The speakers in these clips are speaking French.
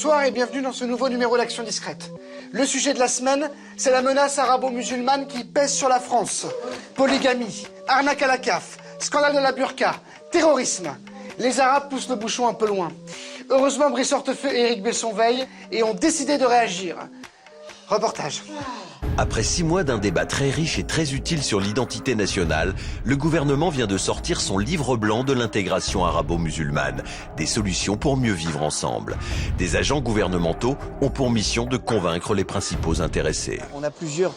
Bonsoir et bienvenue dans ce nouveau numéro d'Action Discrète. Le sujet de la semaine, c'est la menace arabo-musulmane qui pèse sur la France. Polygamie, arnaque à la CAF, scandale de la burqa, terrorisme. Les Arabes poussent le bouchon un peu loin. Heureusement, Brice Hortefeux et Éric Besson veillent et ont décidé de réagir. Reportage. Après 6 mois d'un débat très riche et très utile sur l'identité nationale, le gouvernement vient de sortir son livre blanc de l'intégration arabo-musulmane, des solutions pour mieux vivre ensemble. Des agents gouvernementaux ont pour mission de convaincre les principaux intéressés. On a plusieurs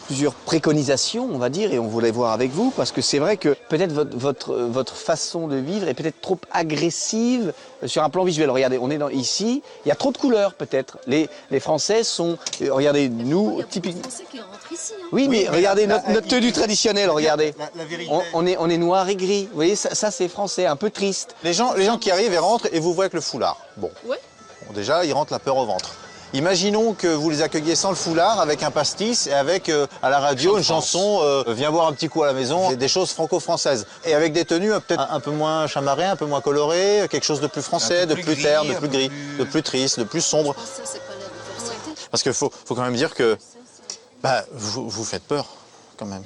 préconisations, on va dire, et on voulait voir avec vous, parce que c'est vrai que peut-être votre façon de vivre est peut-être trop agressive sur un plan visuel. Regardez, on est ici, il y a trop de couleurs peut-être. Les Français sont, regardez, nous, typiquement... Oui, mais regardez notre tenue traditionnelle, regardez. La vérité. On est noir et gris. Vous voyez, ça c'est français, un peu triste. Les gens qui arrivent et rentrent et vous voient avec le foulard. Bon. Ouais. Bon, déjà, ils rentrent la peur au ventre. Imaginons que vous les accueilliez sans le foulard, avec un pastis et avec à la radio une chanson Viens boire un petit coup à la maison, des choses franco-françaises. Et avec des tenues peut-être un peu moins chamarrées, un peu moins colorées, quelque chose de plus français, de plus terne, de plus gris, de plus triste, de plus sombre. Ça, c'est pas la diversité. Parce qu'il faut quand même dire que vous faites peur, quand même.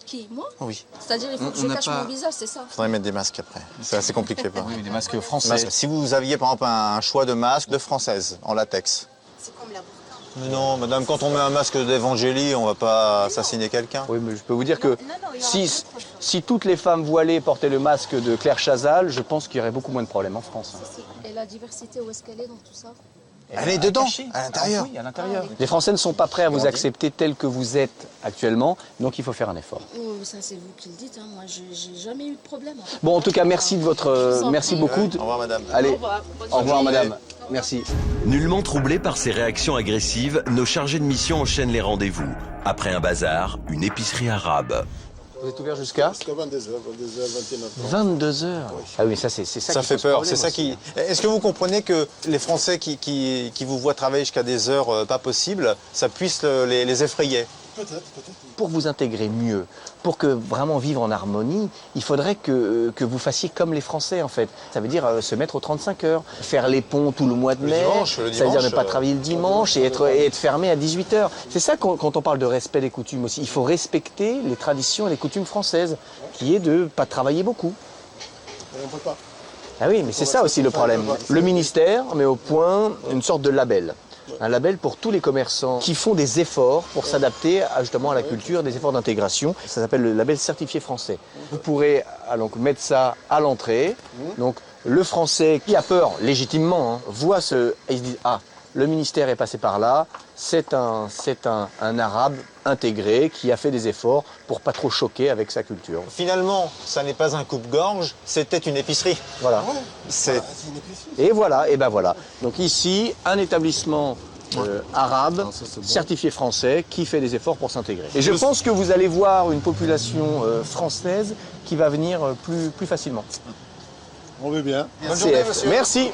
Qui, moi? Oui. C'est-à-dire, il faut que je cache mon visage, c'est ça? Faudrait mettre des masques après. C'est assez compliqué. Oui, des masques français. Si vous aviez par exemple un choix de masque de française en latex. C'est comme la burqa. Mais non, madame, quand on met un masque d'Evangélie, on va pas assassiner quelqu'un. Oui, mais je peux vous dire que si toutes les femmes voilées portaient le masque de Claire Chazal, je pense qu'il y aurait beaucoup moins de problèmes en France. Et la diversité, où est-ce qu'elle est dans tout ça? Elle est dedans, à l'intérieur. Oui, à l'intérieur. Les Français ne sont pas prêts à vous accepter tel que vous êtes actuellement, donc il faut faire un effort. Oh, ça, c'est vous qui le dites, hein. Moi, j'ai jamais eu de problème. Bon, en tout cas, merci de votre, merci beaucoup. Au revoir, madame. Allez, Au revoir. au revoir, madame. Merci. Nullement troublés par ces réactions agressives, nos chargés de mission enchaînent les rendez-vous. Après un bazar, une épicerie arabe. Vous êtes ouvert jusqu'à 22h, 21h. 22h. Ah oui, ça c'est ça. Ça qui fait pose peur, problème c'est ça aussi. qui... Est-ce que vous comprenez que les Français qui vous voient travailler jusqu'à des heures pas possibles, ça puisse les effrayer? Peut-être. Pour vous intégrer mieux, pour que vraiment vivre en harmonie, il faudrait que vous fassiez comme les Français en fait. Ça veut dire se mettre aux 35 heures, faire les ponts tout le mois de mai, dimanche, ça veut dire ne pas travailler le dimanche et être fermé à 18h. C'est ça quand on parle de respect des coutumes aussi. Il faut respecter les traditions et les coutumes françaises, qui est de ne pas travailler beaucoup. Et on peut pas. Ah oui, mais c'est ça aussi le problème. Le ministère met au point une sorte de label. Un label pour tous les commerçants qui font des efforts pour s'adapter justement à la culture, des efforts d'intégration. Ça s'appelle le label certifié français. Vous pourrez donc mettre ça à l'entrée. Donc le français qui a peur, légitimement, voit et il se dit ah, le ministère est passé par là, c'est un arabe intégré qui a fait des efforts pour pas trop choquer avec sa culture. Finalement, ça n'est pas un coupe-gorge, c'était une épicerie. Voilà. C'est... Et voilà, et ben voilà. Donc ici, un établissement arabe, certifié français, qui fait des efforts pour s'intégrer. Et je pense que vous allez voir une population française qui va venir plus facilement. On veut bien. Bonne journée, CF. monsieur. Merci.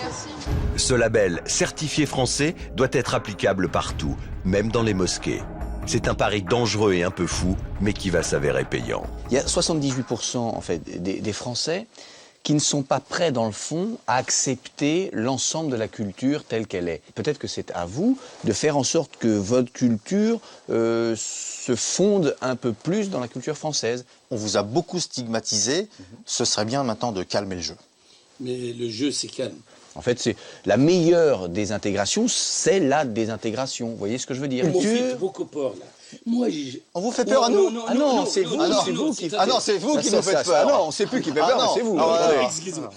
Ce label certifié français doit être applicable partout, même dans les mosquées. C'est un pari dangereux et un peu fou, mais qui va s'avérer payant. Il y a 78% en fait des Français qui ne sont pas prêts dans le fond à accepter l'ensemble de la culture telle qu'elle est. Peut-être que c'est à vous de faire en sorte que votre culture se fonde un peu plus dans la culture française. On vous a beaucoup stigmatisé, ce serait bien maintenant de calmer le jeu. Mais le jeu, c'est calme. En fait, c'est la meilleure des intégrations, c'est la désintégration. Vous voyez ce que je veux dire? Vous me faites beaucoup peur, là. Moi, On vous fait peur à nous? C'est vous, c'est vous qui nous faites peur. Ah non, on ne sait plus qui fait peur, mais c'est vous. Excusez-moi.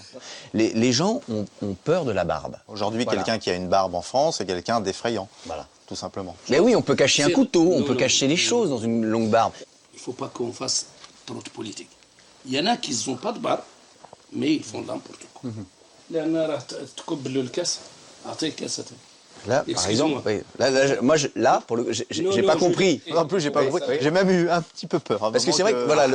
Les gens ont peur de la barbe. Aujourd'hui, Voilà. quelqu'un qui a une barbe en France est quelqu'un d'effrayant. Voilà, tout simplement. Mais oui, on peut cacher un couteau, on Non, peut non, cacher les choses dans une longue barbe. Il ne faut pas qu'on fasse trop de politique. Il y en a qui n'ont pas de barbe, mais ils font n'importe quoi. لأن راح تقبلوا الكاس أعطيك كاسة. Là, par Excusez-moi. exemple, j'ai pas compris. En plus, j'ai pas compris. J'ai même eu un petit peu peur. Parce que c'est vrai que voilà,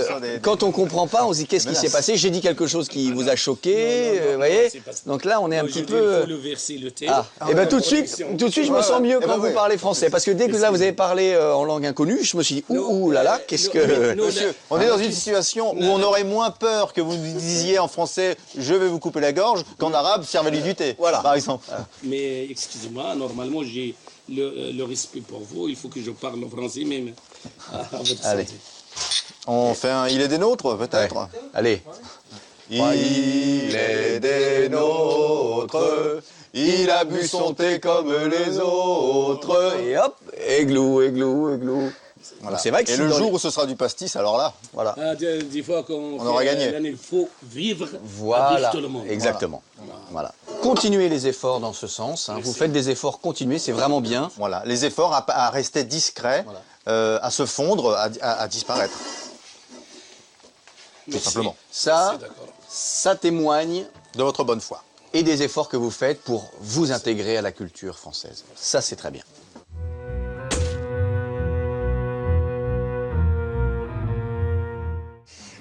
quand on comprend pas, on se dit qu'est-ce qui s'est passé. J'ai dit quelque chose qui vous a choqué, vous voyez. Donc là, on est un petit peu. Il faut le verser le thé. Et ben tout de suite, je me sens mieux quand vous parlez français, parce que dès que là vous avez parlé en langue inconnue, je me suis dit ouh là là, qu'est-ce que. Monsieur, on est dans une situation où on aurait moins peur que vous disiez en français « je vais vous couper la gorge » qu'en arabe « servez-lui du thé », par exemple. Mais excusez-moi, normalement, j'ai le respect pour vous. Il faut que je parle français même. À votre Allez. santé. On fait un Il est des nôtres, peut-être. Ouais. Allez. Il est des nôtres, il a bu son thé comme les autres. Et hop, églou, églou, églou. Voilà. C'est vrai que Et si le dans jour les- où ce sera du pastis, alors là, Voilà. Des fois, quand On aura gagné. Il faut vivre Voilà, avec tout le monde. exactement. Voilà. Continuez les efforts dans ce sens. Hein. Vous faites des efforts continués, c'est vraiment bien. voilà, les efforts à rester discrets, à se fondre, à disparaître. Merci. simplement. Ça, Merci, d'accord. ça témoigne De votre bonne foi. et des efforts que vous faites pour vous intégrer à la culture française. Ça, c'est très bien.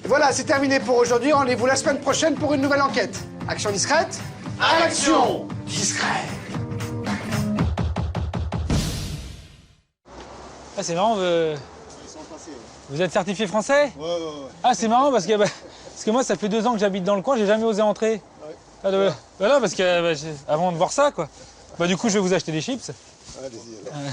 Et voilà, c'est terminé pour aujourd'hui. Rendez-vous la semaine prochaine pour une nouvelle enquête. Action discrète. Action discrète. Ah, c'est marrant, vous êtes certifié français? Ouais. Ah, c'est marrant parce que moi, ça fait 2 ans que j'habite dans le coin, j'ai jamais osé entrer. Ah, voilà, parce que avant de voir ça, quoi. Bah, du coup, je vais vous acheter des chips. Allez-y alors.